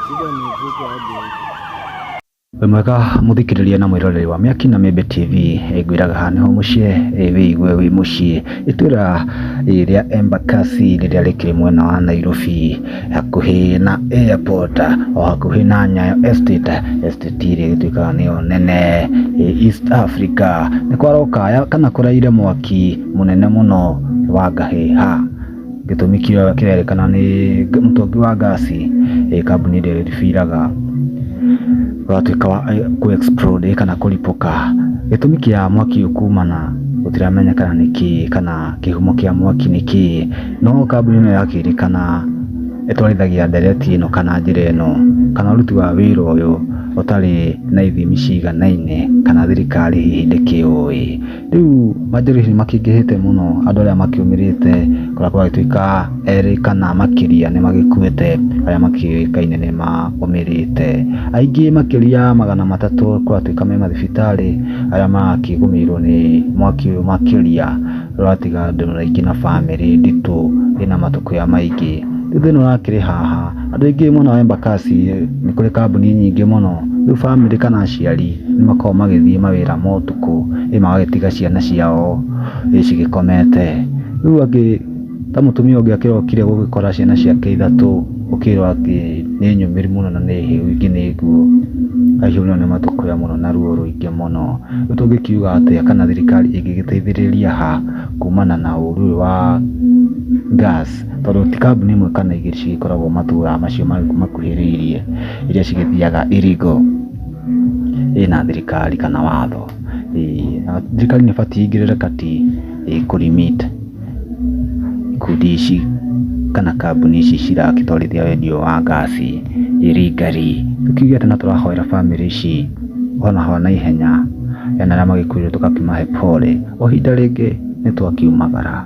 shida ni vuko hadi Mwega muthikiriria na mwiroreri wa Miaki na Mĩmbi TV ngwiraga haha niho mucie wiigue wi mucie itwira ria Embakasi riria rikiri mwena wa Nairobi hakuhi na airport o hakuhi na Nyayo estate iri gituikaga niyo nene East Africa ni kwaroka kana kuraire mwaki munene muno wa ngahiha gitumi kirerekana ni mutongi wa gasi kambuni ĩrĩa ĩribiraga watuika wa ku explode kana kulipuka. Gitumi kia mwaki ukumana gutiramenyekana niki kana kihumo kia mwaki niki, no kambuni ĩno yakirikana itwarithagia ndereti ĩno kana njĩra ĩno kana uruti wa wĩra ũyũ utari na ithimi ciganaine kana thirikari hihi ndĩkĩũĩ. Rĩu majority makingĩhĩte mũno andũ arĩa makiumirĩte kora gĩtuika erĩ kana makĩria nĩ magĩkuĩte, arĩa makĩũĩkaine nĩ maũmĩrĩte, aingĩ makĩria 300 kũratuĩka me mathibitarĩ, arĩa makĩgũmĩirwo nĩ mwaki ũyũ makĩria rwatiga andũ aingĩ na family nditũ ĩna matũkũya maingĩ. Thĩna ũrakĩrĩ haha, andũ aingĩ mwena wa Embakasi nĩ kũrĩ kambuni nyingĩ mũno, rĩu family kana aciari nĩ makoragwo magĩthiĩ mawĩra ma ũtukũ magagĩtiga ciana ciao cigĩkomete. Rĩu angĩ ta mũtumia ũngĩ akĩrokire gũgĩkora ciana ciake 3 ũkĩrwo atĩ nĩ nyũmĩrĩ mũno na nĩ hĩu ingĩ nĩ nguũ, acio nĩ matũkũya mũno na ruo rũingĩ mũno. Rĩu tũngĩkiuga atĩa kana thirikari ĩngĩgĩteithĩrĩria ha kumana na ũru ũyũ wa gas, tondũ ti kambuni ĩmwe kana igĩrĩ cigĩkoragwo matũra macio makuhĩrĩirie iria cigĩthiaga irigo na thirikari kana watho. Thirikari nĩ ĩbatiĩ ĩingĩrĩre kati kũlimit ikundi ici kana kambuni ici cirakĩtwarithia wendio wa gasi illegally. Tukiuga atĩ no tũrahoera family ici ona na ihenya na arĩa magĩkuĩrwo tũgakĩmahe pole, o hinda rĩngĩ nĩ twakiumagara.